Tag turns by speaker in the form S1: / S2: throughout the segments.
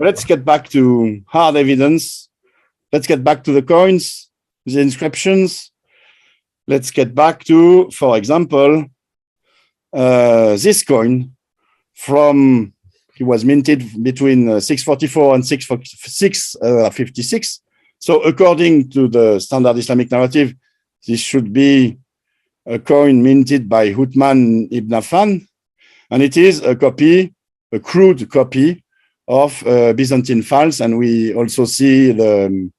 S1: Let's get back to hard evidence. Let's get back to the coins, the inscriptions. Let's get back to, for example, this coin from, it was minted between 644 and 656. So according to the standard Islamic narrative, this should be a coin minted by Uthman ibn Affan, and it is a copy, a crude copy of Byzantine files, and we also see the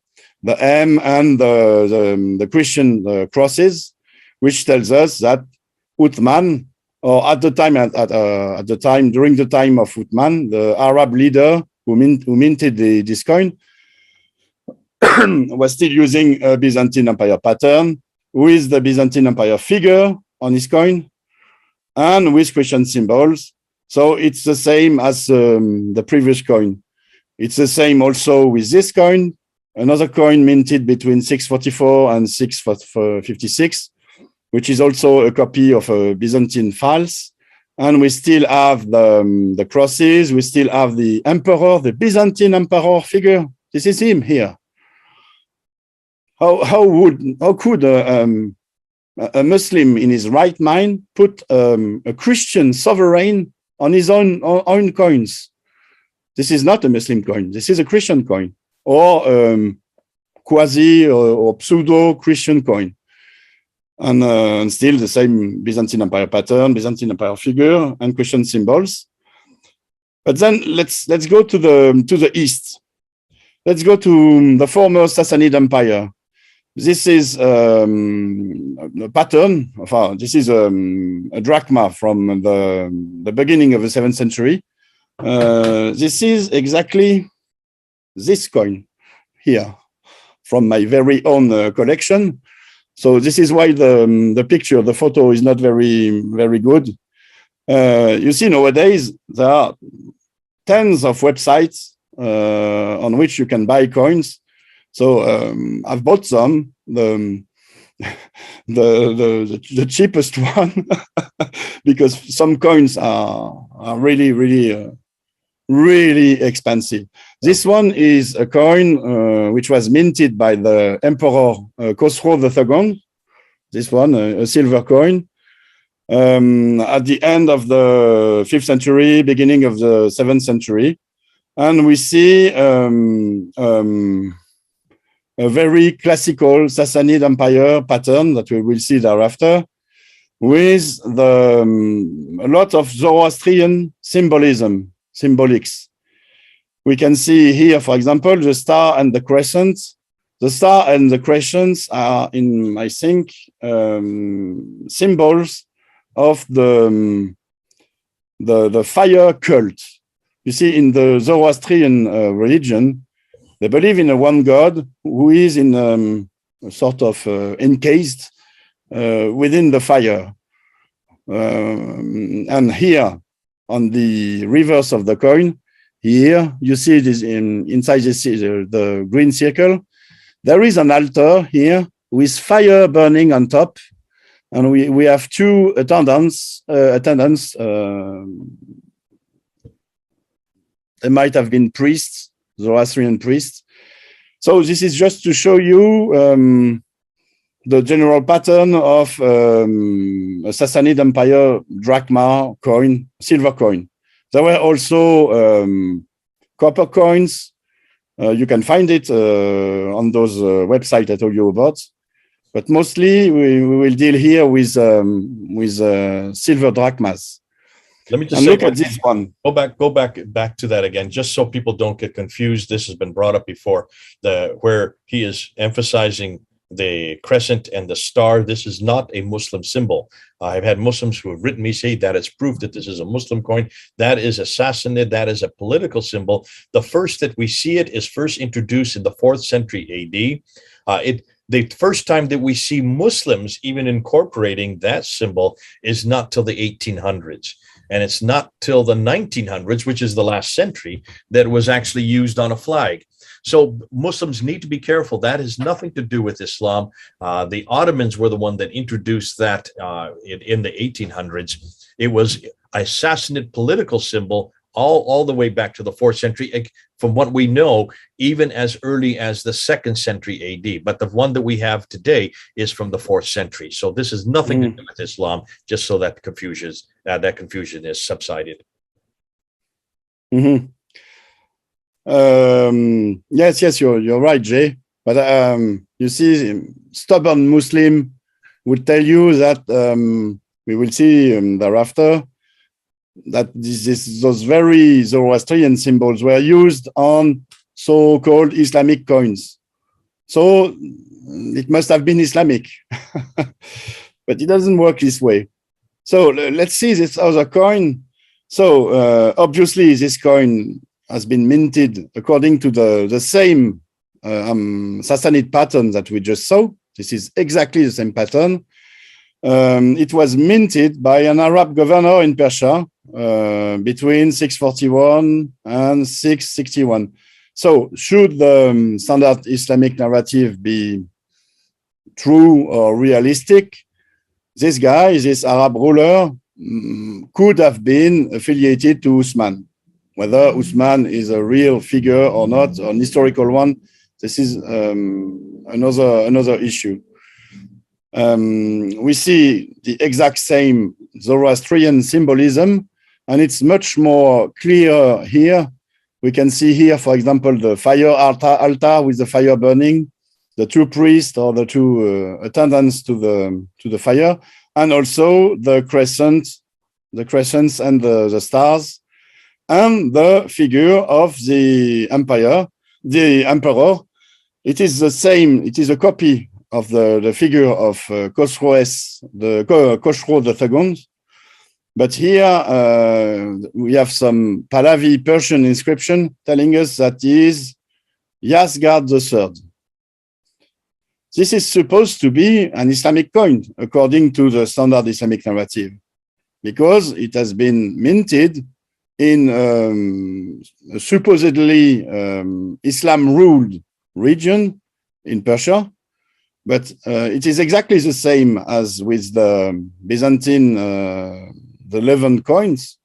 S1: M and the Christian crosses, which tells us that Uthman, or at the time, during the time of Uthman, the Arab leader who minted this coin, was still using a Byzantine Empire pattern with the Byzantine Empire figure on his coin and with Christian symbols. So it's the same as the previous coin. It's the same also with this coin, another coin minted between 644 and 656, which is also a copy of Byzantine files. And we still have the crosses, we still have the emperor, the Byzantine emperor figure. This is him here. How could a Muslim in his right mind put a Christian sovereign on his own coins? This is not a Muslim coin. This is a Christian coin, or quasi or pseudo Christian coin, and still the same Byzantine Empire pattern, Byzantine Empire figure, and Christian symbols. But then let's go to the east. Let's go to the former Sassanid Empire. This is a pattern. This is a drachma from the beginning of the 7th century. This is exactly this coin here from my very own collection. So this is why the picture, the photo is not very, very good. You see, nowadays, there are tens of websites on which you can buy coins. So I've bought some, the cheapest one, because some coins are really, really, really expensive. This one is a coin which was minted by the Emperor Khosrow II. This one, a silver coin, at the end of the 5th century, beginning of the 7th century. And we see a very classical Sassanid Empire pattern that we will see thereafter, with a lot of Zoroastrian symbolics. We can see here, for example, the star and the crescent. The star and the crescents are, I think, symbols of the fire cult. You see, in the Zoroastrian religion, they believe in a one God who is in a sort of encased within the fire. And here, on the reverse of the coin, here you see this inside the green circle. There is an altar here with fire burning on top, and we have two attendants. They might have been priests, Zoroastrian priests. So this is just to show you the general pattern of a Sassanid Empire drachma coin, silver coin. There were also copper coins. You can find it on those websites I told you about. But mostly we will deal here with silver drachmas.
S2: Let me just
S1: look at this one.
S2: Go back to that again, just so people don't get confused. This has been brought up before, where he is emphasizing the crescent and the star. This is not a Muslim symbol. I've had Muslims who have written me say that it's proof that this is a Muslim coin. That is a Sassanid. That is a political symbol. The first that we see it is first introduced in the 4th century AD. The first time that we see Muslims even incorporating that symbol is not till the 1800s. And it's not till the 1900s, which is the last century, that it was actually used on a flag. So Muslims need to be careful. That has nothing to do with Islam. The Ottomans were the one that introduced that in the 1800s. It was a Sassanid political symbol all the way back to the 4th century, from what we know, even as early as the 2nd century AD. But the one that we have today is from the 4th century. So this has nothing to do with Islam, just so that confusion is subsided.
S1: Yes, you're right, Jay. But you see, stubborn Muslim would tell you that we will see thereafter that those very Zoroastrian symbols were used on so-called Islamic coins. So it must have been Islamic, but it doesn't work this way. So let's see this other coin. So obviously this coin has been minted according to the same Sassanid pattern that we just saw. This is exactly the same pattern. It was minted by an Arab governor in Persia between 641 and 661. So should the standard Islamic narrative be true or realistic, this guy, this Arab ruler, could have been affiliated to Uthman. Whether Uthman is a real figure or not, or an historical one, this is another issue. We see the exact same Zoroastrian symbolism, and it's much more clear here. We can see here, for example, the fire altar with the fire burning, the two priests or the two attendants to the fire, and also the crescents and the stars, and the figure of the emperor. It is the same. It is a copy of the figure of Khosrow II. But here we have some Pahlavi Persian inscription telling us that he is Yasgard III. This is supposed to be an Islamic coin, according to the standard Islamic narrative, because it has been minted in a supposedly Islam-ruled region in Persia. But it is exactly the same as with the Byzantine, the Levant coins.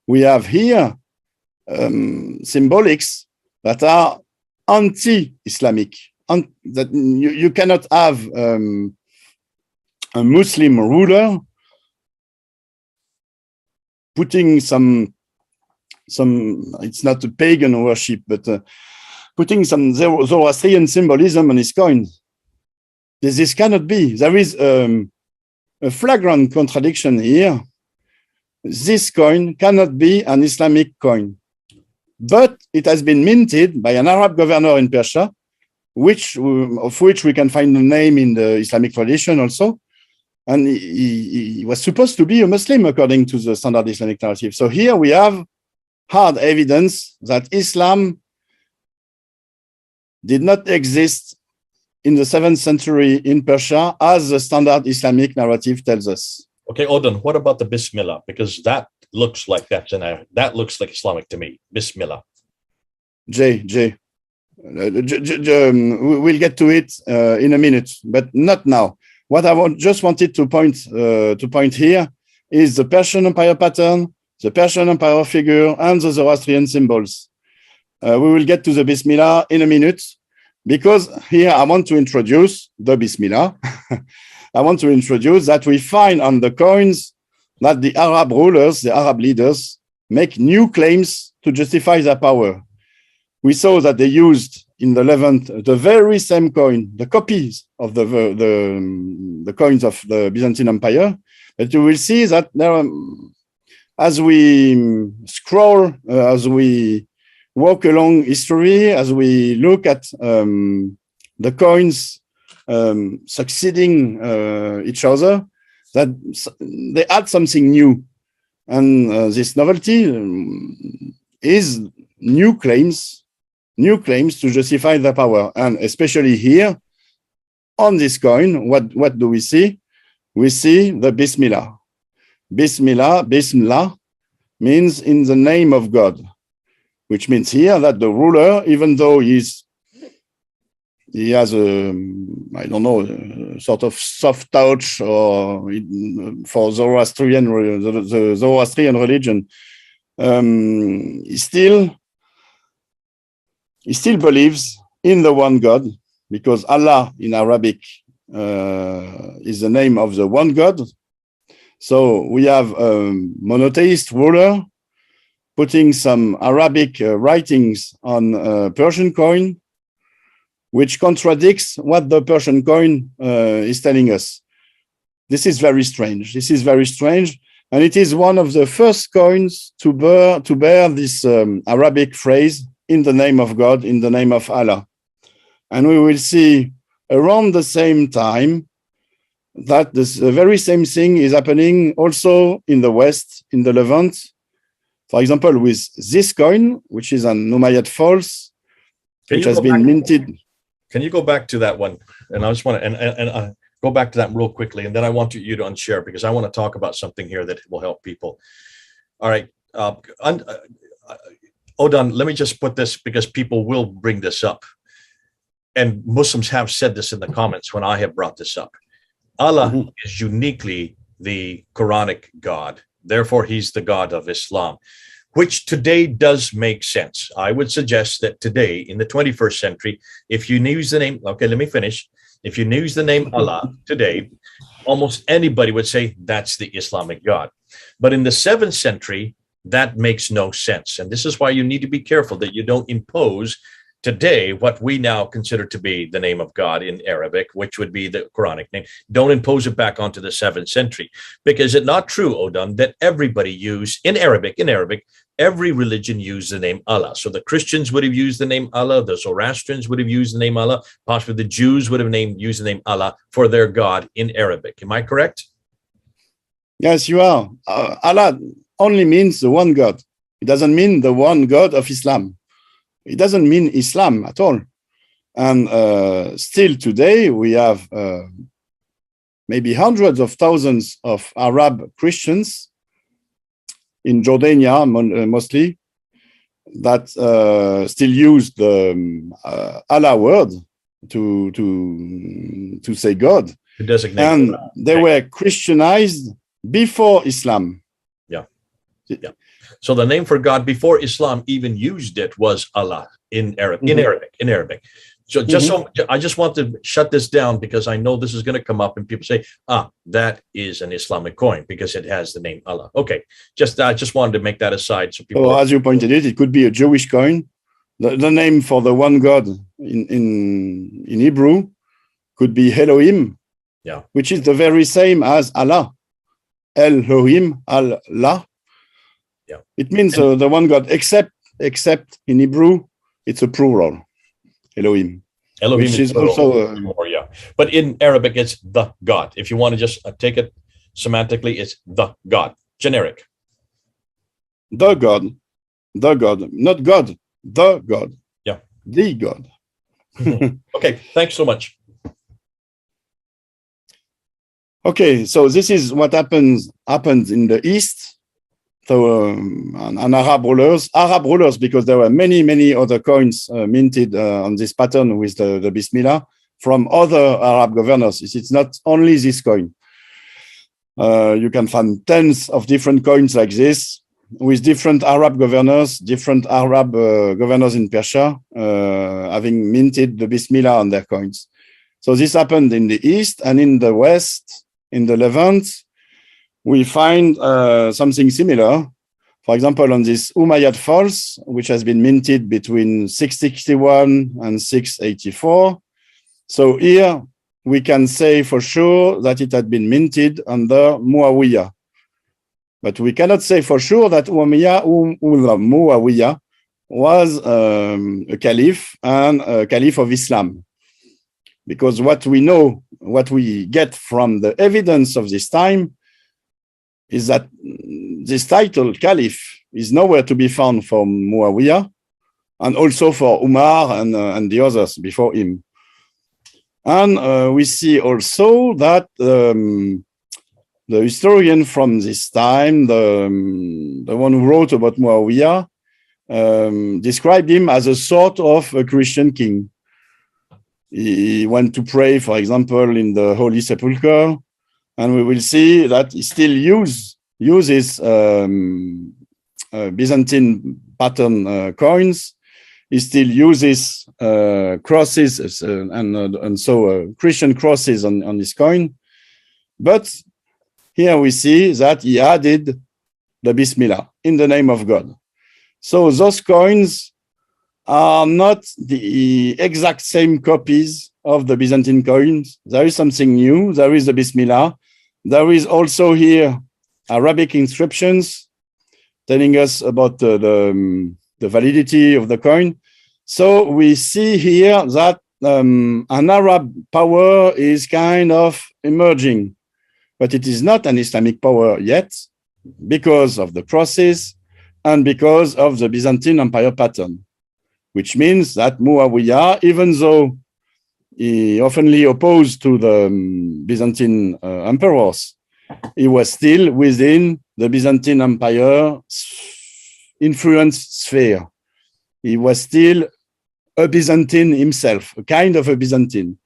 S1: We have here symbolics that are anti-Islamic. That you cannot have a Muslim ruler putting some it's not a pagan worship, but putting some Zoroastrian symbolism on his coins. This cannot be. There is a flagrant contradiction here. This coin cannot be an Islamic coin, but it has been minted by an Arab governor in Persia, of which we can find the name in the Islamic tradition also. And he was supposed to be a Muslim according to the standard Islamic narrative. So here we have hard evidence that Islam did not exist in the 7th century in Persia, as the standard Islamic narrative tells us.
S2: Okay, Odon, what about the Bismillah? Because that looks like that looks like Islamic to me. Bismillah.
S1: Jay, we'll get to it in a minute, but not now. What I just wanted to point here is the Persian Empire pattern, the Persian Empire figure, and the Zoroastrian symbols. We will get to the Bismillah in a minute, because here I want to introduce the Bismillah. I want to introduce that we find on the coins that the Arab rulers, the Arab leaders, make new claims to justify their power. We saw that they used in the Levant the very same coin, the copies of the coins of the Byzantine Empire. But you will see that there are, as we scroll, as we walk along history, as we look at the coins succeeding each other, that they add something new. And this novelty is new claims to justify their power. And especially here, on this coin, what do we see? We see the Bismillah. Bismillah means in the name of God, which means here that the ruler, even though he has a, I don't know, a sort of soft touch or for the Zoroastrian religion, he still believes in the one God, because Allah in Arabic is the name of the one God. So we have a monotheist ruler putting some Arabic writings on Persian coin, which contradicts what the Persian coin is telling us. This is very strange. This is very strange. And it is one of the first coins to bear this Arabic phrase, in the name of God, in the name of Allah. And we will see around the same time that the very same thing is happening also in the West, in the Levant. For example, with this coin, which is an Umayyad false, which has been minted.
S2: Can you go back to that one? And I just want to go back to that real quickly, and then I want you to unshare, because I want to talk about something here that will help people. All right, Odon, let me just put this, because people will bring this up, and Muslims have said this in the comments when I have brought this up. Allah is uniquely the Quranic God. Therefore, he's the God of Islam, which today does make sense. I would suggest that today, in the 21st century, if you use the name, okay, let me finish. If you use the name Allah today, almost anybody would say that's the Islamic God. But in the 7th century, that makes no sense. And this is why you need to be careful that you don't impose today what we now consider to be the name of God in Arabic, which would be the Quranic name. Don't impose it back onto the 7th century, because it's not true, Odon, that everybody used in Arabic, every religion used the name Allah. So the Christians would have used the name Allah, the Zoroastrians would have used the name Allah, possibly the Jews would have used the name Allah for their God in Arabic. Am I correct?
S1: Yes, you are. Allah only means the one God. It doesn't mean the one God of Islam. It doesn't mean Islam at all. And still today, we have maybe hundreds of thousands of Arab Christians in Jordania, mostly, that still use the Allah word to say God.
S2: To designate.
S1: And they were Christianized before Islam.
S2: Yeah. So the name for God before Islam even used it was Allah in Arabic. So I just want to shut this down, because I know this is going to come up and people say, that is an Islamic coin because it has the name Allah. Okay. I just wanted to make that aside. So people.
S1: As you pointed it could be a Jewish coin. The name for the one God in Hebrew could be Elohim.
S2: Yeah.
S1: Which is the very same as Allah. Elohim, Allah.
S2: Yeah.
S1: It means the one God, except in Hebrew, it's a plural, Elohim.
S2: Elohim
S1: which is also
S2: but in Arabic, it's the God. If you want to just take it semantically, it's the God, generic.
S1: The God, not God, the God.
S2: Yeah.
S1: The God.
S2: Okay, thanks so much.
S1: Okay, so this is what happens in the East. So, and Arab rulers, because there were many other coins minted on this pattern with the Bismillah from other Arab governors. It's not only this coin. You can find tens of different coins like this with different Arab governors, governors in Persia, having minted the Bismillah on their coins. So this happened in the East, and in the West, in the Levant, we find something similar. For example, on this Umayyad false, which has been minted between 661 and 684. So here we can say for sure that it had been minted under Muawiyah. But we cannot say for sure that Muawiyah was a caliph and a caliph of Islam. Because what we get from the evidence of this time is that this title, Caliph, is nowhere to be found for Muawiyah, and also for Umar and the others before him. And we see also that the historian from this time, the one who wrote about Muawiyah, described him as a sort of a Christian king. He went to pray, for example, in the Holy Sepulchre, and we will see that he still uses Byzantine pattern coins. He still uses crosses and so Christian crosses on this coin. But here we see that he added the Bismillah in the name of God. So those coins are not the exact same copies of the Byzantine coins. There is something new. There is the Bismillah. There is also here Arabic inscriptions telling us about the validity of the coin. So we see here that an Arab power is kind of emerging, but it is not an Islamic power yet because of the crosses and because of the Byzantine Empire pattern, which means that Muawiyah, even though he oftenly opposed to the Byzantine emperors, he was still within the Byzantine Empire influence sphere. He was still a Byzantine himself, a kind of a Byzantine.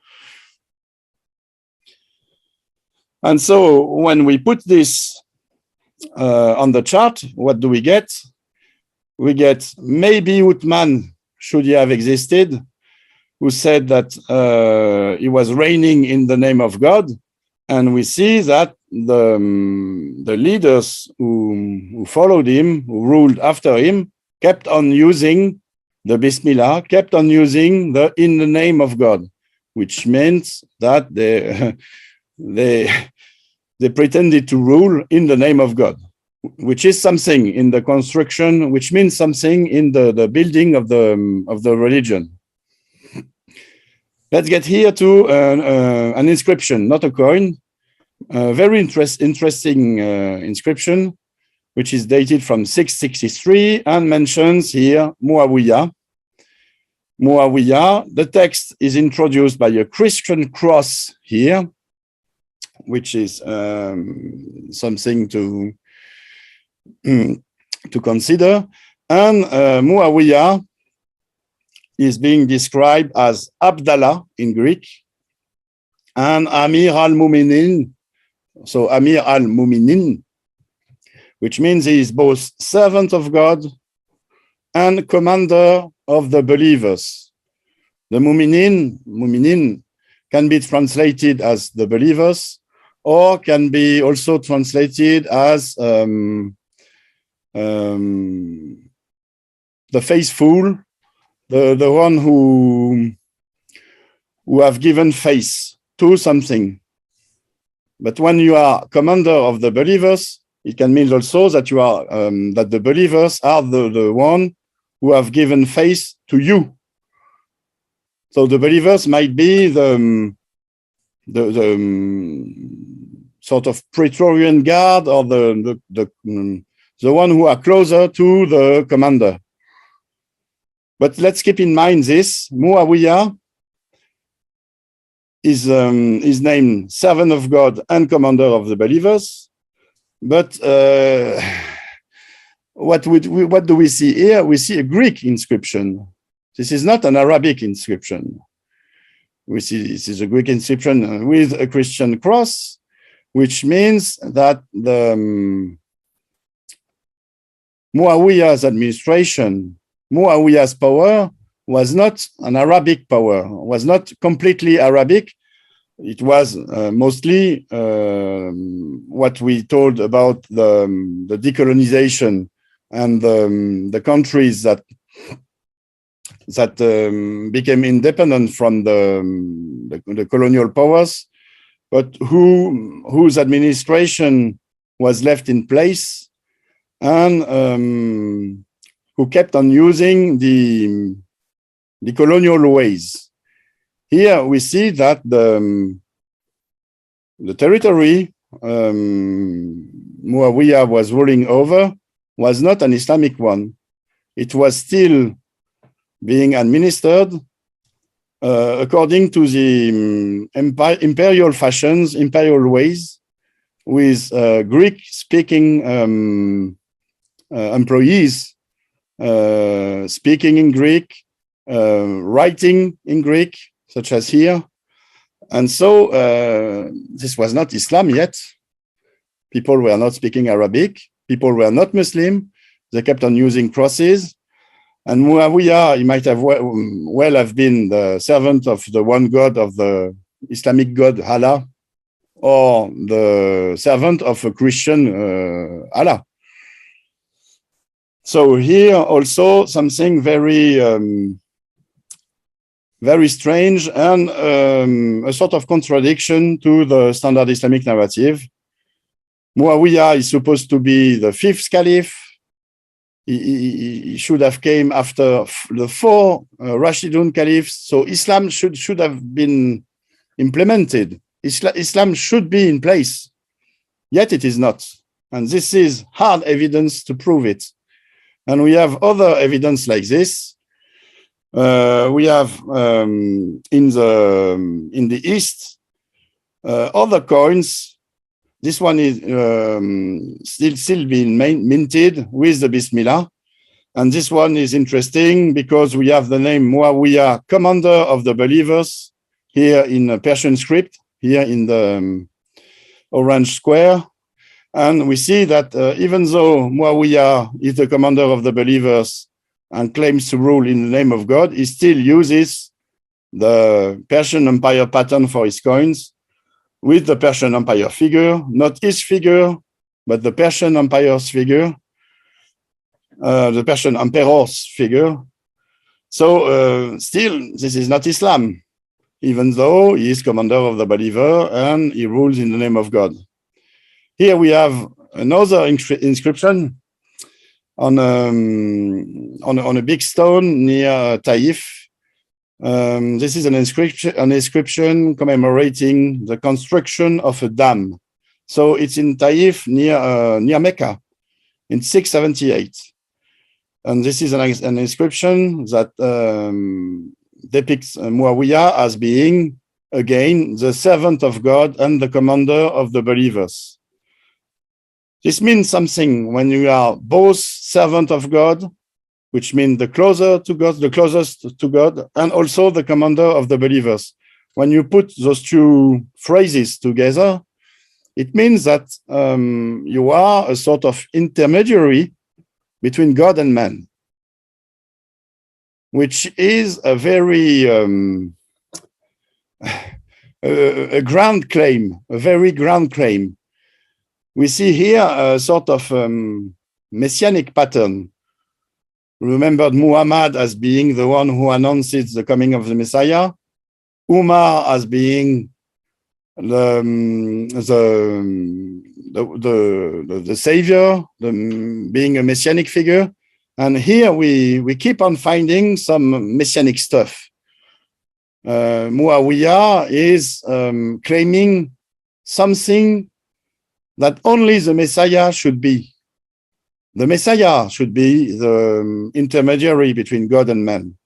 S1: And so when we put this on the chart, what do we get? We get maybe Uthman, should he have existed, who said that he was reigning in the name of God. And we see that the leaders who followed him, who ruled after him, kept on using the Bismillah, kept on using the in the name of God, which means that they pretended to rule in the name of God, which is something in the construction, which means something in the building of the religion. Let's get here to an inscription, not a coin, a very interesting inscription, which is dated from 663 and mentions here Muawiyah. Muawiyah, the text is introduced by a Christian cross here, which is something to consider. And Muawiyah is being described as Abdallah in Greek and Amir al-Muminin. So Amir al-Muminin, which means he is both servant of God and commander of the believers. The Muminin can be translated as the believers, or can be also translated as the faithful, the one who have given faith to something. But when you are commander of the believers, it can mean also that you are that the believers are the one who have given faith to you. So the believers might be the sort of Praetorian Guard, or the one who are closer to the commander. But let's keep in mind this: Muawiyah is named servant of God and commander of the believers. But what do we see here? We see a Greek inscription. This is not an Arabic inscription. We see this is a Greek inscription with a Christian cross, which means that the Muawiyah's administration, Muawiyah's power was not an Arabic power, was not completely Arabic. It was mostly what we told about the decolonization and the countries that became independent from the colonial powers, but whose administration was left in place, and who kept on using the colonial ways. Here we see that the territory Muawiyah was ruling over was not an Islamic one. It was still being administered according to the imperial fashions, imperial ways, with Greek-speaking employees speaking in Greek, writing in Greek, such as here. And so this was not Islam yet. People were not speaking Arabic. People were not Muslim. They kept on using crosses. And Muawiyah, he might have well have been the servant of the one God of the Islamic God, Allah, or the servant of a Christian Allah. So here also something very, very strange and a sort of contradiction to the standard Islamic narrative. Muawiyah is supposed to be the fifth caliph. He should have came after the four Rashidun caliphs. So Islam should have been implemented. Islam should be in place, yet it is not. And this is hard evidence to prove it. And we have other evidence like this. We have in the East other coins. This one is still being minted with the Bismillah. And this one is interesting because we have the name Muawiyah, commander of the believers, here in Persian script, here in the orange square. And we see that even though Muawiyah is the commander of the believers and claims to rule in the name of God, he still uses the Persian Empire pattern for his coins, with the Persian Empire figure, not his figure, but the Persian Empire's figure, the Persian Emperor's figure. So still, this is not Islam, even though he is commander of the believer and he rules in the name of God. Here we have another inscription on a big stone near Taif. This is an inscription commemorating the construction of a dam. So it's in Taif near Mecca in 678. And this is an inscription that depicts Muawiyah as being, again, the servant of God and the commander of the believers. This means something when you are both servant of God, which means the closest to God, and also the commander of the believers. When you put those two phrases together, it means that you are a sort of intermediary between God and man, which is a very a grand claim, a very grand claim. We see here a sort of messianic pattern. Remembered Muhammad as being the one who announces the coming of the Messiah, Umar as being the savior, being a messianic figure. And here we keep on finding some messianic stuff. Muawiyah is claiming something that only the Messiah should be. The Messiah should be the intermediary between God and man.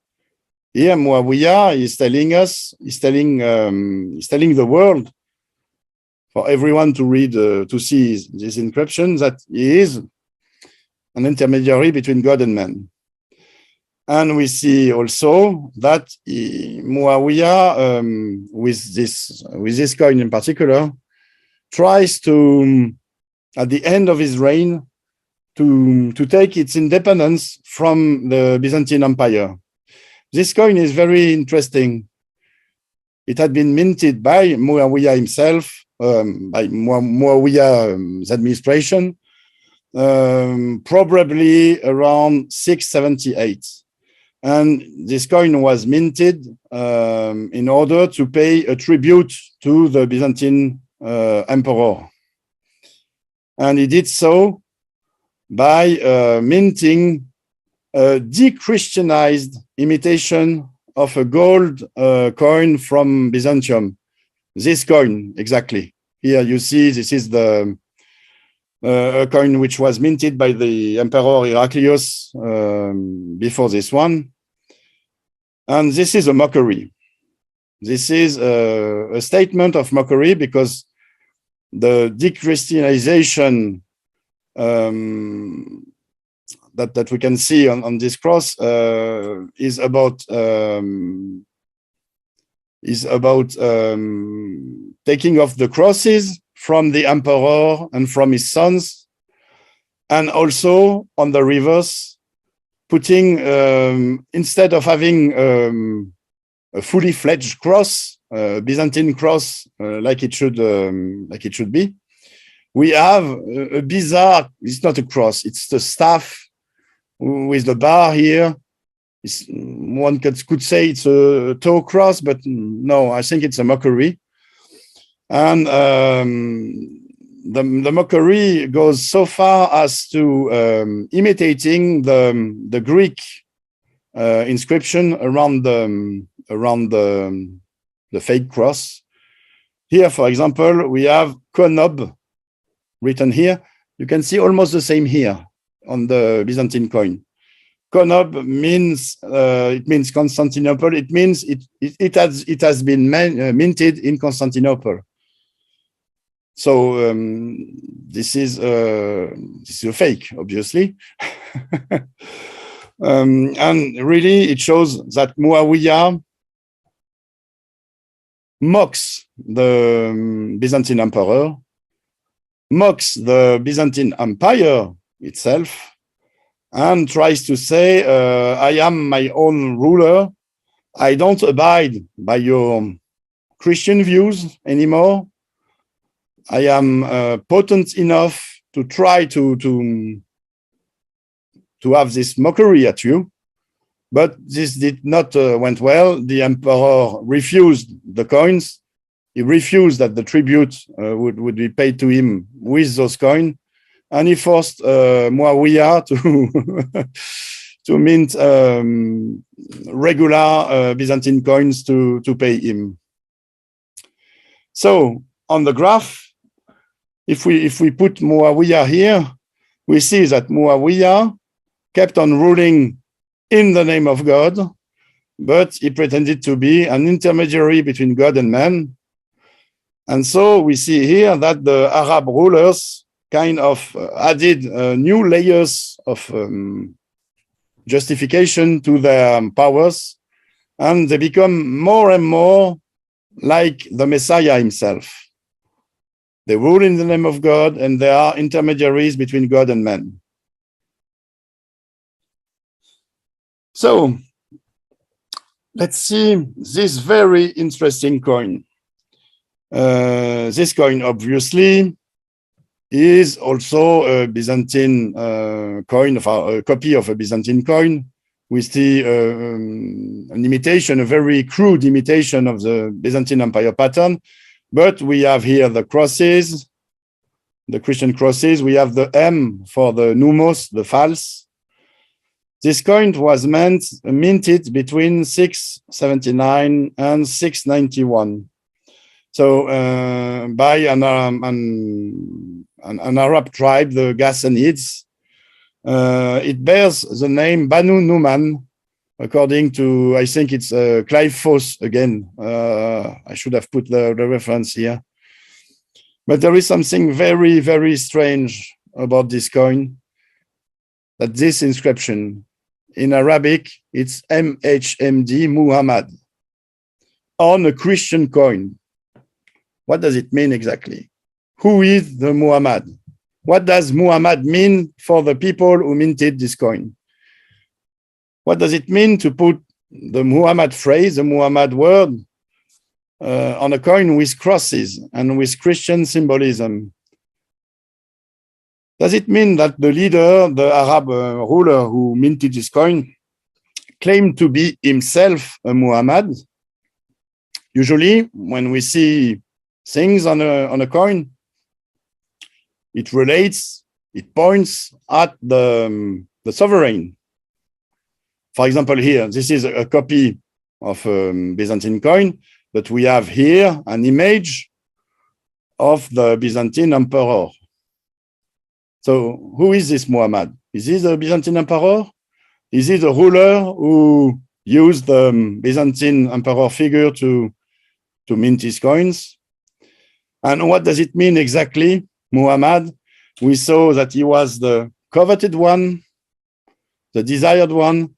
S1: Here, Muawiyah is telling us, he's telling the world, for everyone to read, to see this inscription, that he is an intermediary between God and man. And we see also that Muawiyah, with this coin in particular, tries to, at the end of his reign, to take its independence from the Byzantine Empire. This coin is very interesting. It had been minted by Muawiyah himself, by Muawiyah's administration, probably around 678. And this coin was minted in order to pay a tribute to the Byzantine emperor. And he did so by minting a de-Christianized imitation of a gold coin from Byzantium. This coin, exactly. Here you see, this is the a coin which was minted by the Emperor Heraclius before this one. And this is a mockery. This is a statement of mockery because the de-Christianization that we can see on this cross is about taking off the crosses from the emperor and from his sons, and also on the reverse, putting instead of having a fully fledged cross, Byzantine cross, like it should be, we have a bizarre. It's not a cross; it's the staff with the bar here. One could say it's a toe cross, but no, I think it's a mockery. And the mockery goes so far as to imitating the Greek inscription around the fake cross. Here, for example, we have Konob written here. You can see almost the same here on the Byzantine coin. Konob means it means Constantinople. It means it has been minted in Constantinople. So this is a fake, obviously, and really it shows that Muawiyah mocks the Byzantine emperor, mocks the Byzantine Empire itself, and tries to say, I am my own ruler. I don't abide by your Christian views anymore. I am potent enough to try to have this mockery at you. But this did not went well. The emperor refused the coins. He refused that the tribute would be paid to him with those coins. And he forced Muawiyah to mint regular Byzantine coins to pay him. So on the graph, if we put Muawiyah here, we see that Muawiyah kept on ruling in the name of God, but he pretended to be an intermediary between God and man. And so we see here that the Arab rulers kind of added new layers of justification to their powers, and they become more and more like the Messiah himself. They rule in the name of God, and they are intermediaries between God and man. So let's see this very interesting coin. This coin, obviously, is also a Byzantine coin, a copy of a Byzantine coin. We see an imitation, a very crude imitation of the Byzantine Empire pattern. But we have here the crosses, the Christian crosses. We have the M for the numos, the false. This coin was minted between 679 and 691. So by an Arab tribe, the Ghassanids. It bears the name Banu Numan, according to, I think it's Califas again. I should have put the reference here. But there is something very, very strange about this coin, that this inscription, in Arabic, it's MHMD Muhammad, on a Christian coin. What does it mean exactly? Who is the Muhammad? What does Muhammad mean for the people who minted this coin? What does it mean to put the Muhammad phrase, the Muhammad word, on a coin with crosses and with Christian symbolism? Does it mean that the leader, the Arab ruler who minted this coin, claimed to be himself a Muhammad? Usually, when we see things on a coin, it relates, it points at the sovereign. For example, here, this is a copy of a Byzantine coin, but we have here an image of the Byzantine emperor. So who is this Muhammad? Is he the Byzantine emperor? Is he the ruler who used the Byzantine emperor figure to mint his coins? And what does it mean exactly, Muhammad? We saw that he was the coveted one, the desired one.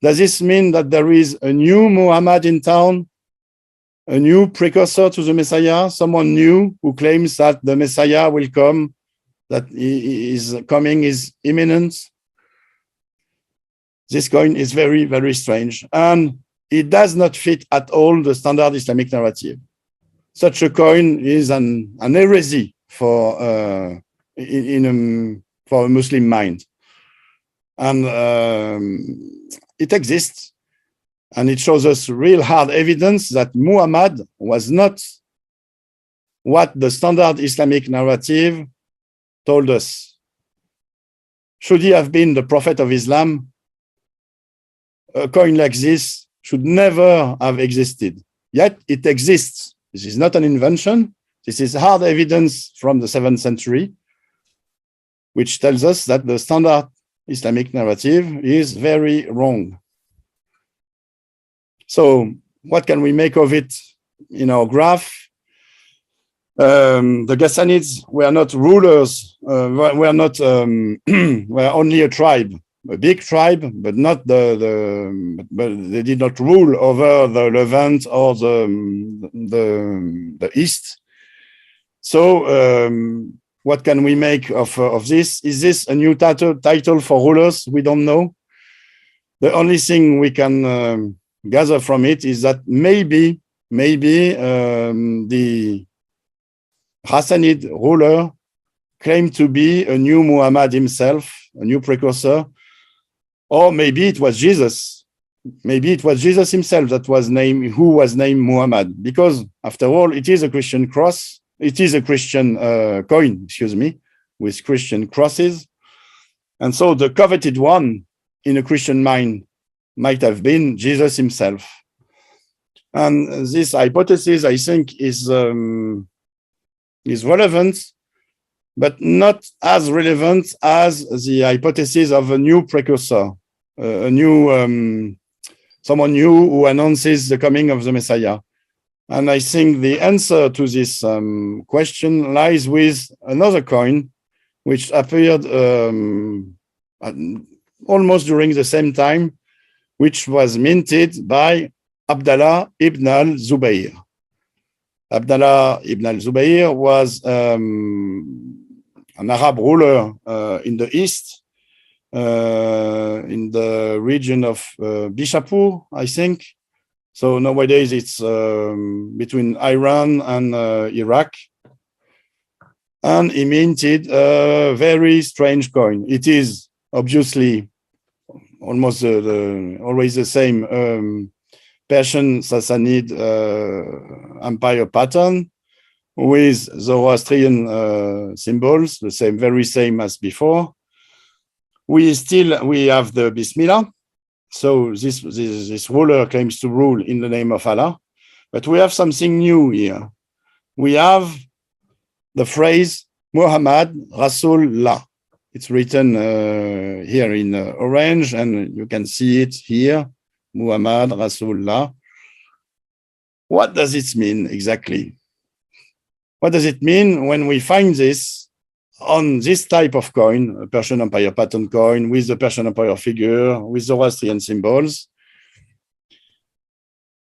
S1: Does this mean that there is a new Muhammad in town, a new precursor to the Messiah, someone new who claims that the Messiah will come that is coming is imminent. This coin is very, very strange, and it does not fit at all the standard Islamic narrative. Such a coin is an heresy for for a Muslim mind, and it exists, and it shows us real hard evidence that Muhammad was not what the standard Islamic narrative told us. Should he have been the prophet of Islam, a coin like this should never have existed. Yet it exists. This is not an invention. This is hard evidence from the 7th century, which tells us that the standard Islamic narrative is very wrong. So what can we make of it in our graph? The Ghassanids were not rulers, were only a tribe, a big tribe, but not but they did not rule over the Levant or the East. So what can we make of this? Is this a new title for rulers? We don't know. The only thing we can gather from it is that maybe the Hassanid ruler claimed to be a new Muhammad himself, a new precursor, or maybe it was Jesus. Maybe it was Jesus himself who was named Muhammad, because after all, it is a Christian cross. It is a Christian coin, with Christian crosses. And so the coveted one in a Christian mind might have been Jesus himself. And this hypothesis, I think, is relevant, but not as relevant as the hypothesis of a new precursor, someone new who announces the coming of the Messiah. And I think the answer to this question lies with another coin, which appeared almost during the same time, which was minted by Abdallah ibn al-Zubayr. Abdallah ibn al-Zubayr was an Arab ruler in the east, in the region of Bishapur, I think. So nowadays it's between Iran and Iraq. And he minted a very strange coin. It is obviously almost always the same Persian Sassanid empire pattern with Zoroastrian symbols, very same as before. We have the Bismillah. So this ruler claims to rule in the name of Allah, but we have something new here. We have the phrase Muhammad Rasulullah. It's written here in orange, and you can see it here. Muhammad Rasulullah. What does it mean exactly? What does it mean when we find this on this type of coin, a Persian Empire pattern coin with the Persian Empire figure, with Zoroastrian symbols?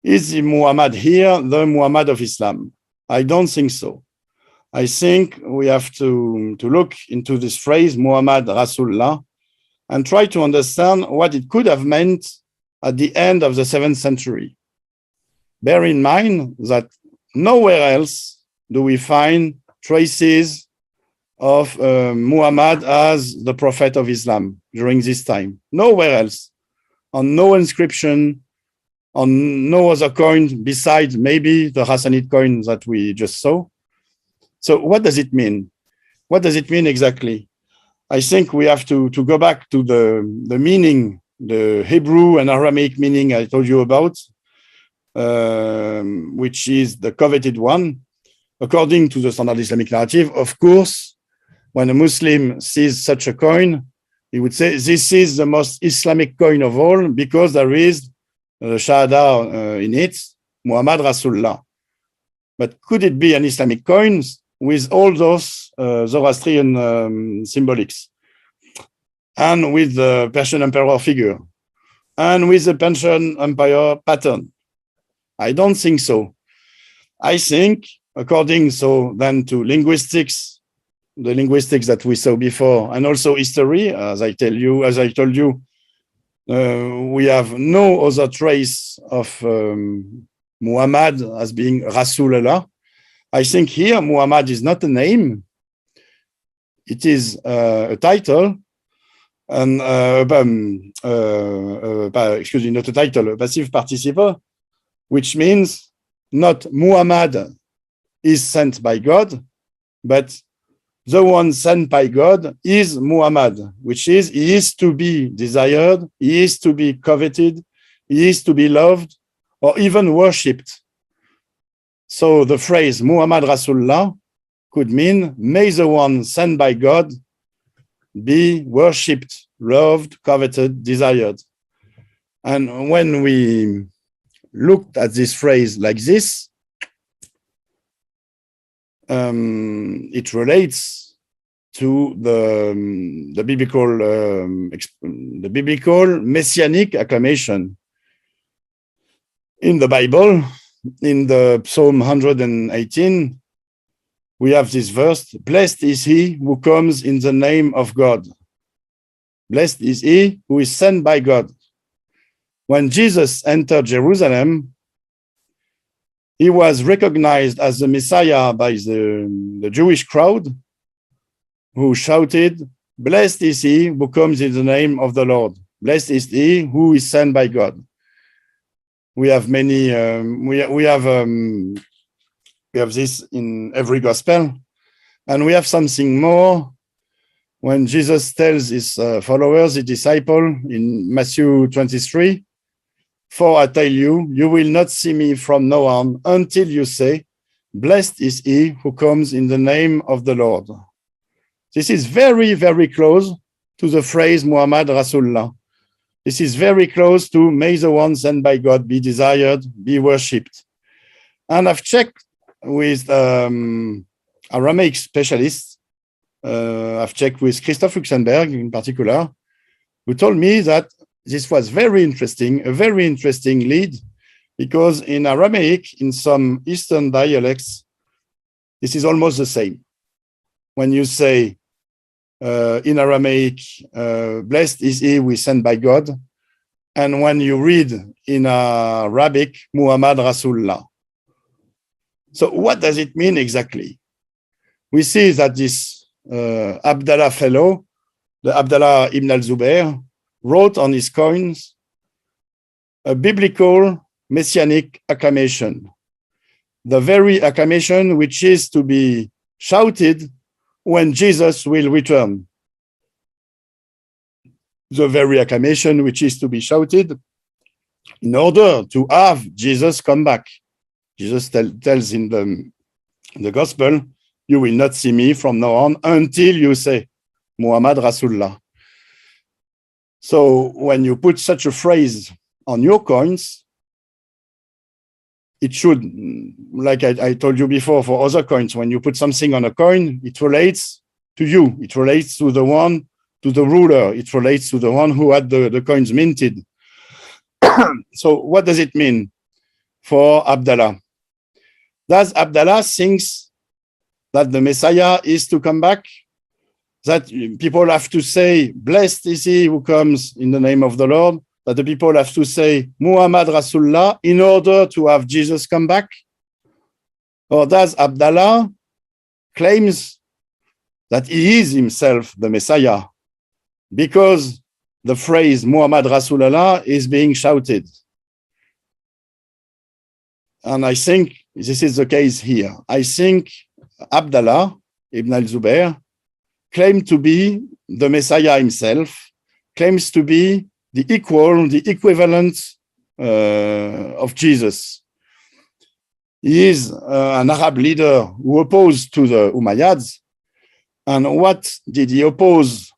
S1: Is the Muhammad here the Muhammad of Islam? I don't think so. I think we have to look into this phrase, Muhammad Rasulullah, and try to understand what it could have meant at the end of the 7th century. Bear in mind that nowhere else do we find traces of Muhammad as the prophet of Islam during this time. Nowhere else. On no inscription, on no other coin besides maybe the Hassanid coin that we just saw. So what does it mean? What does it mean exactly? I think we have to go back to the meaning, the Hebrew and Aramaic meaning I told you about, which is the coveted one. According to the standard Islamic narrative, of course, when a Muslim sees such a coin, he would say, this is the most Islamic coin of all because there is Shahada in it, Muhammad Rasulullah. But could it be an Islamic coin with all those Zoroastrian symbolics, and with the Persian emperor figure, and with the Persian empire pattern? I don't think so. I think, according then to linguistics, the linguistics that we saw before, and also history, as I told you, we have no other trace of Muhammad as being Rasulullah. I think here Muhammad is not a name; it is a title, and excuse me, not a title, a passive participle, which means not Muhammad is sent by God, but the one sent by God is Muhammad, which is he is to be desired, he is to be coveted, he is to be loved, or even worshipped. So the phrase Muhammad Rasulullah could mean, may the one sent by God be worshipped, loved, coveted, desired. And when we looked at this phrase like this, it relates to the biblical messianic acclamation. In the Bible, in the Psalm 118, we have this verse, blessed is he who comes in the name of God. Blessed is he who is sent by God. When Jesus entered Jerusalem, he was recognized as the Messiah by the Jewish crowd, who shouted, blessed is he who comes in the name of the Lord. Blessed is he who is sent by God. We have many, we have this in every gospel, and we have something more when Jesus tells his followers, his disciple, in Matthew 23, for I tell you, you will not see me from now on until you say, blessed is he who comes in the name of the Lord. This is very, very close to the phrase Muhammad Rasulullah. This is very close to may the one sent by God be desired, be worshipped. And I've checked with Aramaic specialists. I've checked with Christoph Luxemburg in particular, who told me that this was very interesting, a very interesting lead, because in Aramaic, in some Eastern dialects, this is almost the same. When you say in Aramaic, blessed is he who is sent by God, and when you read in Arabic, Muhammad Rasulullah. So what does it mean exactly? We see that this Abdallah fellow, the Abdallah ibn al-Zubair, wrote on his coins a biblical messianic acclamation, the very acclamation which is to be shouted when Jesus will return. The very acclamation which is to be shouted in order to have Jesus come back. Jesus tells in the gospel, you will not see me from now on until you say, Muhammad Rasulullah. So when you put such a phrase on your coins, it should, like I told you before, for other coins, when you put something on a coin, it relates to you. It relates to the one, to the ruler. It relates to the one who had the coins minted. So what does it mean for Abdallah? Does Abdallah think that the Messiah is to come back? That people have to say, blessed is he who comes in the name of the Lord? That the people have to say, Muhammad Rasulullah, in order to have Jesus come back? Or does Abdallah claims that he is himself the Messiah because the phrase Muhammad Rasulullah is being shouted? And I think this is the case here. I think Abdallah ibn al-Zubair claimed to be the Messiah himself, claims to be the equivalent of Jesus. He is an Arab leader who opposed to the Umayyads. And what did he oppose?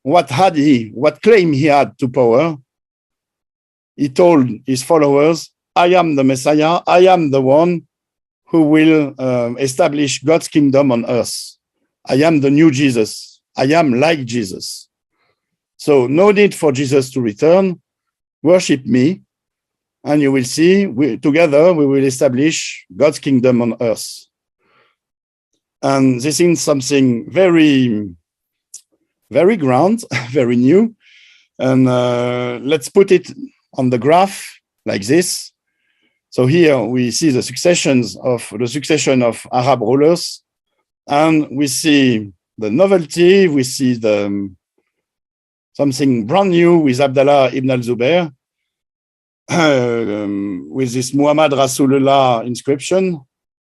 S1: What claim he had to power? He told his followers, I am the Messiah, I am the one who will establish God's kingdom on earth. I am the new Jesus. I am like Jesus. So no need for Jesus to return. Worship me, and you will see, together we will establish God's kingdom on earth. And this is something very, very ground, very new. And let's put it on the graph like this. So here we see the succession of Arab rulers, and we see the novelty. We see something brand new with Abdallah ibn al-Zubair, with this Muhammad Rasulullah inscription,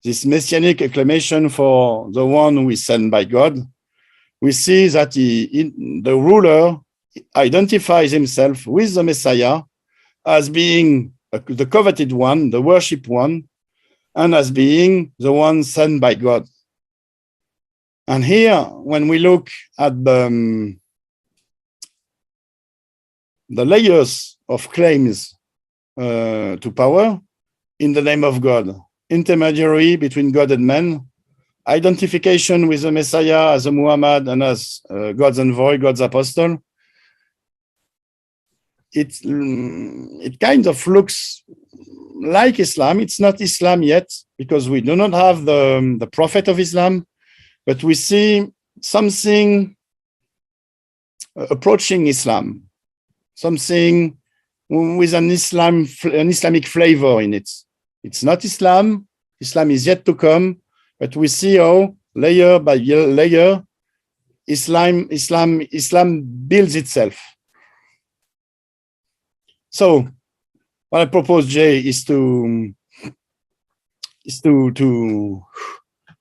S1: this messianic acclamation for the one who is sent by God. We see that the ruler identifies himself with the Messiah as being the coveted one, the worshipped one, and as being the one sent by God. And here, when we look at the layers of claims to power in the name of God, intermediary between God and man, identification with the Messiah as a Muhammad and as God's envoy, God's apostle, it kind of looks like Islam. It's not Islam yet, because we do not have the prophet of Islam, but we see something approaching Islam, something with an Islamic flavor in it. It's not Islam. Islam is yet to come, but we see how layer by layer Islam builds itself. So what I propose, Jay, is to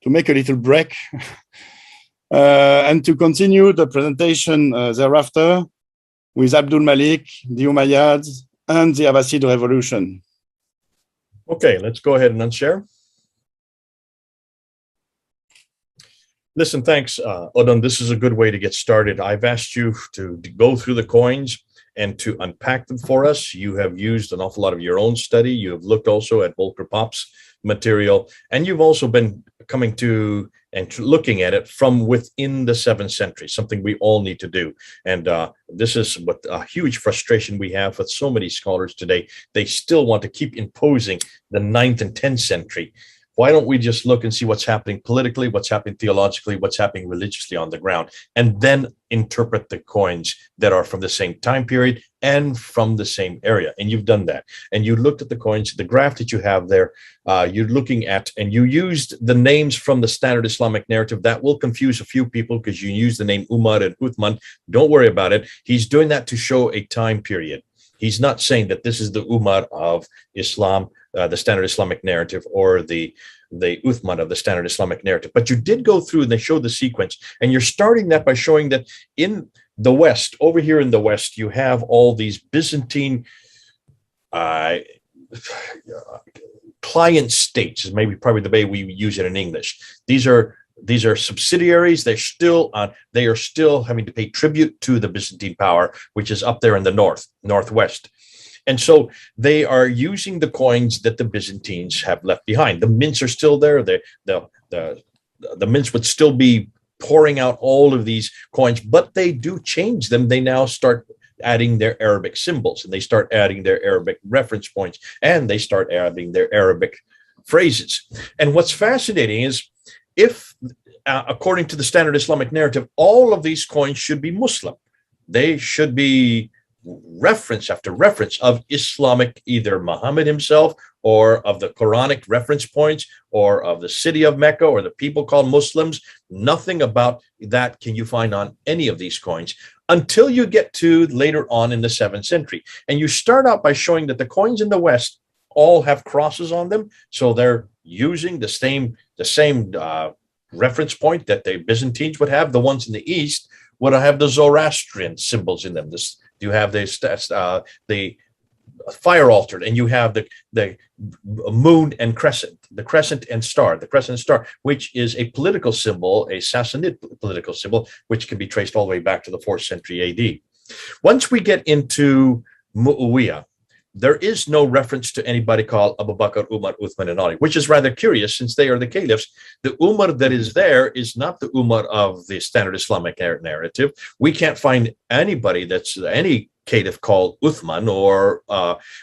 S1: make a little break and to continue the presentation thereafter with Abdul Malik, the Umayyads, and the Abbasid Revolution.
S2: Okay, let's go ahead and unshare. Listen, thanks, Odon. This is a good way to get started. I've asked you to go through the coins and to unpack them for us. You have used an awful lot of your own study. You have looked also at Volker Pop's material, and you've also been coming to and looking at it from within the 7th century, something we all need to do. And this is what a huge frustration we have with so many scholars today. They still want to keep imposing the 9th and 10th century. Why don't we just look and see what's happening politically, what's happening theologically, what's happening religiously on the ground, and then interpret the coins that are from the same time period and from the same area. And you've done that. And you looked at the coins, the graph that you have there, you're looking at, and you used the names from the standard Islamic narrative. That will confuse a few people because you use the name Umar and Uthman. Don't worry about it. He's doing that to show a time period. He's not saying that this is the Umar of Islam, the standard Islamic narrative, or the Uthman of the standard Islamic narrative. But you did go through and they showed the sequence. And you're starting that by showing that in the West, over here in the West, you have all these Byzantine client states, is maybe probably the way we use it in English. These are subsidiaries. They are still having to pay tribute to the Byzantine power, which is up there in the northwest. And so they are using the coins that the Byzantines have left behind. The mints are still there. The mints would still be pouring out all of these coins, but they do change them. They now start adding their Arabic symbols, and they start adding their Arabic reference points, and they start adding their Arabic phrases. And what's fascinating is, if, according to the standard Islamic narrative, all of these coins should be Muslim. They should be reference after reference of Islamic, either Muhammad himself, or of the Quranic reference points, or of the city of Mecca, or the people called Muslims. Nothing about that can you find on any of these coins until you get to later on in the 7th century. And you start out by showing that the coins in the West all have crosses on them. So they're using the same reference point that the Byzantines would have. The ones in the East would have the Zoroastrian symbols in them. You have the fire altar, and you have the moon and crescent, the crescent and star, which is a political symbol, a Sassanid political symbol, which can be traced all the way back to the 4th century AD. Once we get into Muawiyah, there is no reference to anybody called Abu Bakr, Umar, Uthman, and Ali, which is rather curious since they are the caliphs. The Umar that is there is not the Umar of the standard Islamic narrative. We can't find anybody that's any caliph called Uthman, or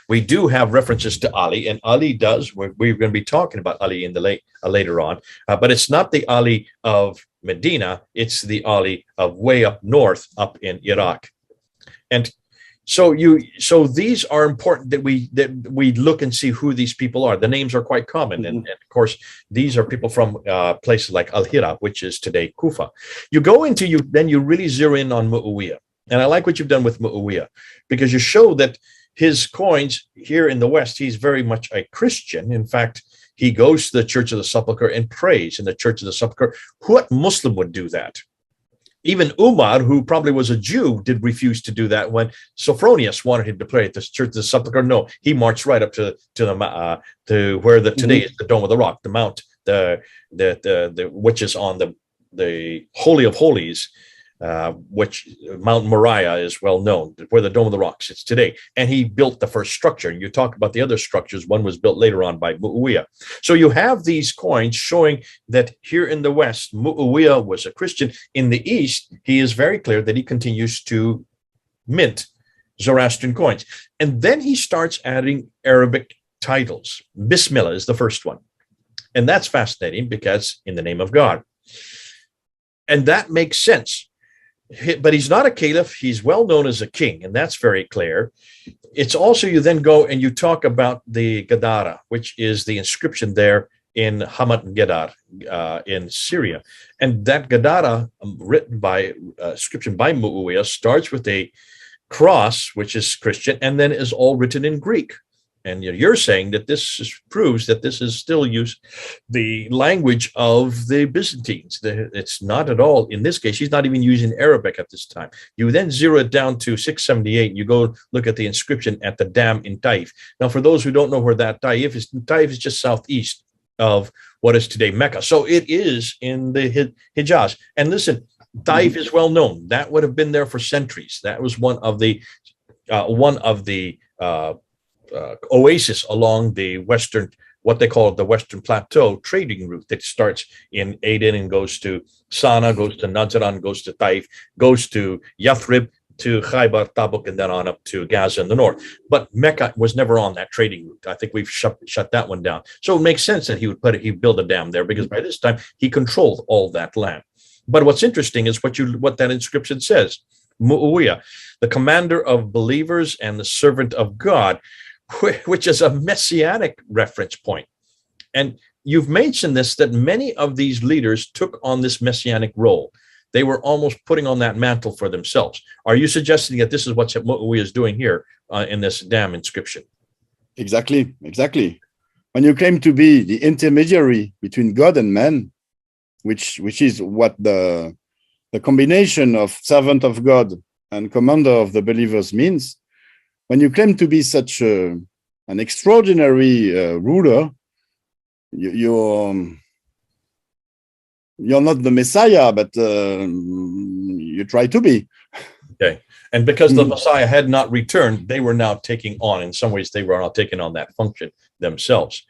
S2: we do have references to Ali, and Ali does. We're going to be talking about Ali in the later on, but it's not the Ali of Medina. It's the Ali of way up north, up in Iraq, and so these are important that we look and see who these people are. The names are quite common, and of course these are people from places like Al-Hira, which is today Kufa. You go into then you really zero in on Muawiyah, and I like what you've done with Muawiyah, because you show that his coins here in the West, he's very much a Christian. In fact, he goes to the Church of the Sepulchre and prays in the Church of the Sepulchre. What Muslim would do that? Even Umar, who probably was a Jew, did refuse to do that when Sophronius wanted him to pray at the Church of the Sepulchre. No, he marched right up to where today is the Dome of the Rock, the Mount, the which is on the Holy of Holies, which Mount Moriah is well known, where the Dome of the Rock sits today. And he built the first structure. You talk about the other structures. One was built later on by Muawiyah. So you have these coins showing that here in the West, Muawiyah was a Christian. In the East, he is very clear that he continues to mint Zoroastrian coins. And then he starts adding Arabic titles. Bismillah is the first one. And that's fascinating because in the name of God. And that makes sense. But he's not a caliph. He's well known as a king, and that's very clear. It's also, you then go and you talk about the Gadara, which is the inscription there in Hamat Gedar in Syria. And that Gadara, written by inscription by Muawiyah, starts with a cross, which is Christian, and then is all written in Greek. And you're saying that this proves that this is still the language of the Byzantines. It's not at all, in this case, he's not even using Arabic at this time. You then zero it down to 678. You go look at the inscription at the dam in Taif. Now, for those who don't know where that Taif is just southeast of what is today Mecca. So it is in the Hijaz. And listen, Taif is well known. That would have been there for centuries. That was one of the oasis along the western, what they call the Western Plateau trading route that starts in Aden and goes to Sana, goes to Najran, goes to Taif, goes to Yathrib, to Khaybar, Tabuk, and then on up to Gaza in the north. But Mecca was never on that trading route. I think we've shut that one down. So it makes sense that he'd build a dam there, because by this time he controlled all that land. But what's interesting is what that inscription says. Muawiyah, the commander of believers and the servant of God, which is a messianic reference point. And you've mentioned this, that many of these leaders took on this messianic role. They were almost putting on that mantle for themselves. Are you suggesting that this is what Muawiyah is doing here in this dam inscription?
S1: Exactly. When you claim to be the intermediary between God and man, which is what the combination of servant of God and commander of the believers means, when you claim to be such an extraordinary ruler, you're not the Messiah, but you try to be.
S2: Okay. And because the Messiah had not returned, they were now taking on, in some ways, they were now taking on that function themselves,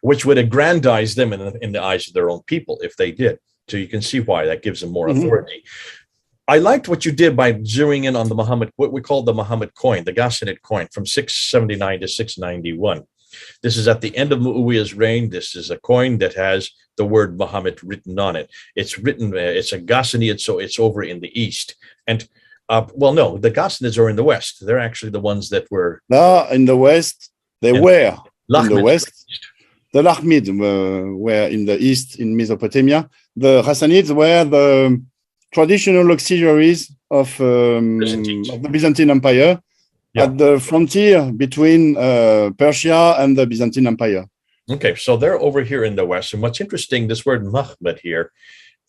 S2: which would aggrandize them in the eyes of their own people if they did. So you can see why that gives them more authority. I liked what you did by zeroing in on the Muhammad, what we call the Muhammad coin, the Ghassanid coin from 679 to 691. This is at the end of Muawiyah's reign. This is a coin that has the word Muhammad written on it. It's written, it's a Ghassanid, so it's over in the east. And well, no, the Ghassanids are in the west. They're actually the ones that were.
S1: No, in the west, they were in the west. The Lahmid were in the east, in Mesopotamia. The Ghassanids were the traditional auxiliaries of the Byzantine Empire at the frontier between Persia and the Byzantine Empire.
S2: Okay, so they're over here in the west. And what's interesting, this word Mahmed here,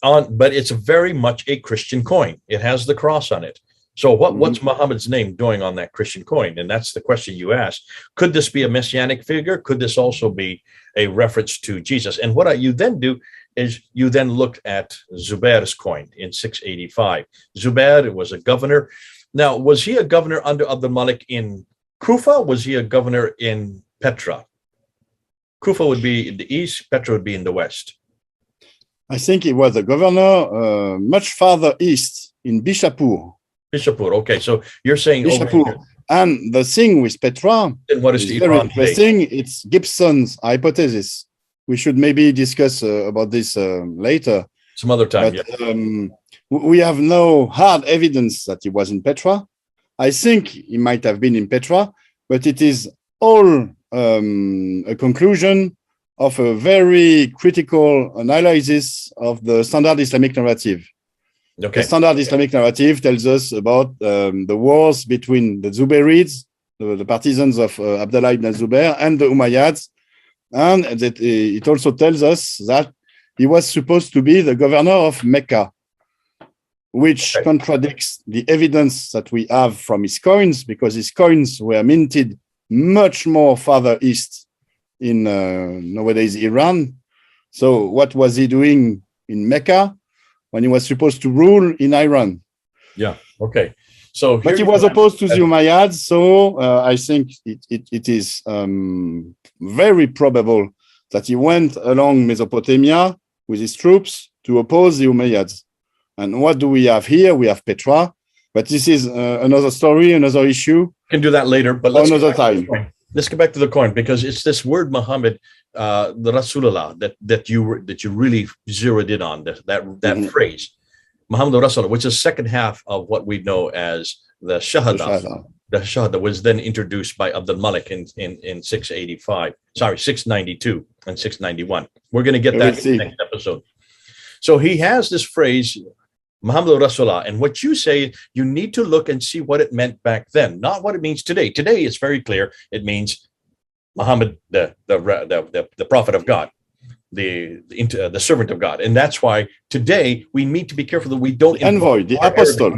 S2: but it's very much a Christian coin. It has the cross on it. So what's Muhammad's name doing on that Christian coin? And that's the question you ask. Could this be a messianic figure? Could this also be a reference to Jesus? And what you then do is you then look at Zubair's coin in 685. Zubair was a governor. Now, was he a governor under Abdul Malik in Kufa, was he a governor in Petra? Kufa would be in the east, Petra would be in the west.
S1: I think he was a governor much farther east in Bishapur.
S2: Bishapur, okay. So you're saying over
S1: Bishapur.
S2: here,
S1: And the thing with Petra
S2: then what is
S1: is
S2: the
S1: very
S2: Iran today?
S1: interesting. It's Gibson's hypothesis. We should maybe discuss about this later.
S2: Some other time,
S1: But
S2: yeah.
S1: we have no hard evidence that he was in Petra. I think he might have been in Petra, but it is all a conclusion of a very critical analysis of the standard Islamic narrative.
S2: Okay.
S1: The standard Islamic narrative tells us about the wars between the Zubayrids, the partisans of Abdullah ibn Zubair, and the Umayyads. And that it also tells us that he was supposed to be the governor of Mecca, which contradicts the evidence that we have from his coins, because his coins were minted much more farther east in nowadays Iran. So what was he doing in Mecca when he was supposed to rule in Iran?
S2: Yeah, okay. So
S1: but he was opposed to the Umayyads, so I think it is very probable that he went along Mesopotamia with his troops to oppose the Umayyads. And what do we have here? We have Petra, but this is another story, another issue.
S2: Can do that later, but let's
S1: another time.
S2: Let's get back to the coin, because it's this word Muhammad, the Rasulullah, that you really zeroed in on, that phrase, Muhammad Rasulullah, which is second half of what we know as the Shahada. The Shahada was then introduced by Abdul Malik in 692 and 691. We're going to get that in the next episode. So he has this phrase, Muhammad Rasulullah, and what you say, you need to look and see what it meant back then, not what it means today. Today, it's very clear. It means Muhammad, the prophet of God, the servant of God, and that's why today we need to be careful that we don't
S1: envoy the apostle.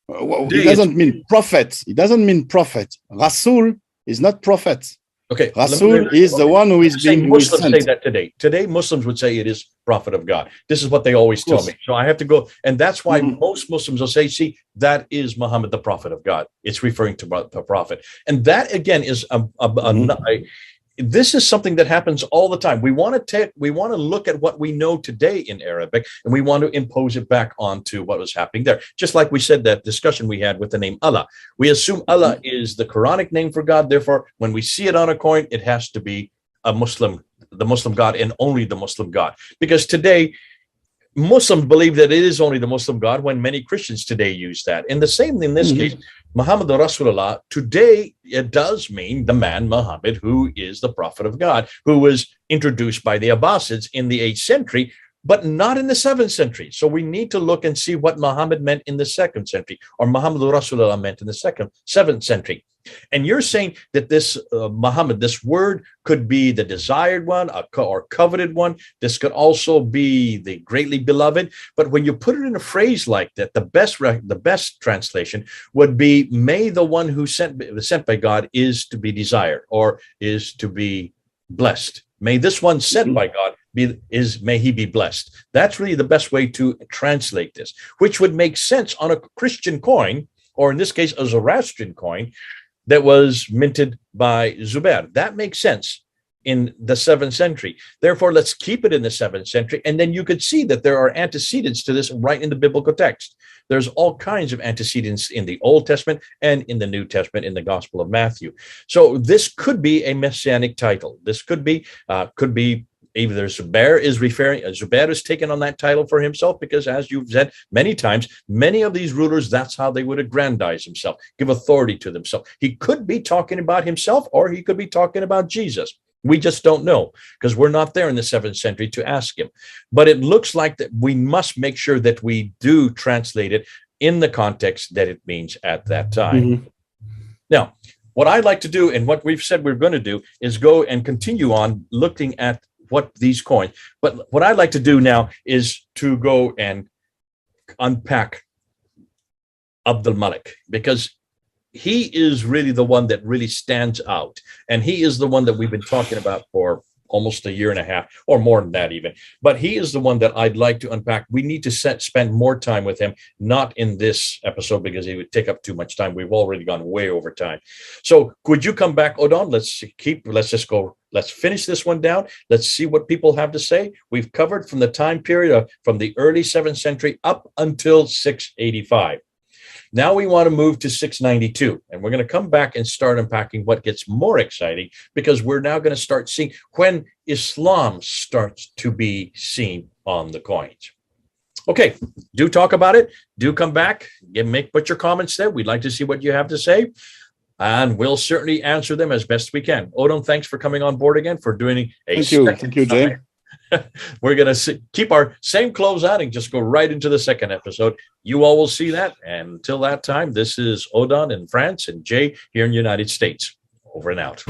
S1: It doesn't mean prophet. It doesn't mean prophet. Rasul is not prophet.
S2: Okay,
S1: Rasul is the one who is being
S2: Muslims
S1: sent.
S2: say that today. Today, Muslims would say it is prophet of God. This is what they always tell me. So I have to go, and that's why most Muslims will say, "See, that is Muhammad, the prophet of God." It's referring to the prophet, and that again is this is something that happens all the time. We want to look at what we know today in Arabic, and we want to impose it back onto what was happening there. Just like we said, that discussion we had with the name Allah. We assume Allah is the Quranic name for God. Therefore, when we see it on a coin, it has to be a Muslim, the Muslim God, and only the Muslim God. Because today, Muslims believe that it is only the Muslim God, when many Christians today use that. And the same in this case, Muhammad Rasulullah, today it does mean the man Muhammad, who is the prophet of God, who was introduced by the Abbasids in the 8th century, but not in the 7th century. So we need to look and see what Muhammad meant in the 2nd century, or Muhammad Rasulullah meant in the 7th century. And you're saying that this Muhammad, this word could be the desired one or coveted one. This could also be the greatly beloved. But when you put it in a phrase like that, the best translation would be, may the one who sent by God is to be desired, or is to be blessed. May this one sent by God may he be blessed. That's really the best way to translate this, which would make sense on a Christian coin, or in this case, a Zoroastrian coin, that was minted by Zubair. That makes sense in the 7th century. Therefore, let's keep it in the 7th century. And then you could see that there are antecedents to this right in the biblical text. There's all kinds of antecedents in the Old Testament and in the New Testament in the Gospel of Matthew. So this could be a messianic title. This could be either Zubair is taken on that title for himself, because as you've said many times, many of these rulers, that's how they would aggrandize himself, give authority to themselves. He could be talking about himself, or he could be talking about Jesus. We just don't know, because we're not there in the 7th century to ask him. But it looks like that we must make sure that we do translate it in the context that it means at that time. Now, what I'd like to do, and what we've said we're going to do, is go and continue on looking at what these coins. But what I'd like to do now is to go and unpack Abdul Malik, because he is really the one that really stands out. And he is the one that we've been talking about for almost a year and a half, or more than that even. But he is the one that I'd like to unpack. We need to spend more time with him, not in this episode because he would take up too much time. We've already gone way over time. So could you come back, Odon? Let's finish this one down. Let's see what people have to say. We've covered from the time period from the early 7th century up until 685. Now we want to move to 692, and we're going to come back and start unpacking what gets more exciting, because we're now going to start seeing when Islam starts to be seen on the coins. Okay, do talk about it. Do come back. Put your comments there. We'd like to see what you have to say, and we'll certainly answer them as best we can. Odon, thanks for coming on board again, for doing a
S1: Thank you, Jay.
S2: We're going to keep our same clothes on and just go right into the second episode. You all will see that. And until that time, this is Odon in France and Jay here in the United States. Over and out.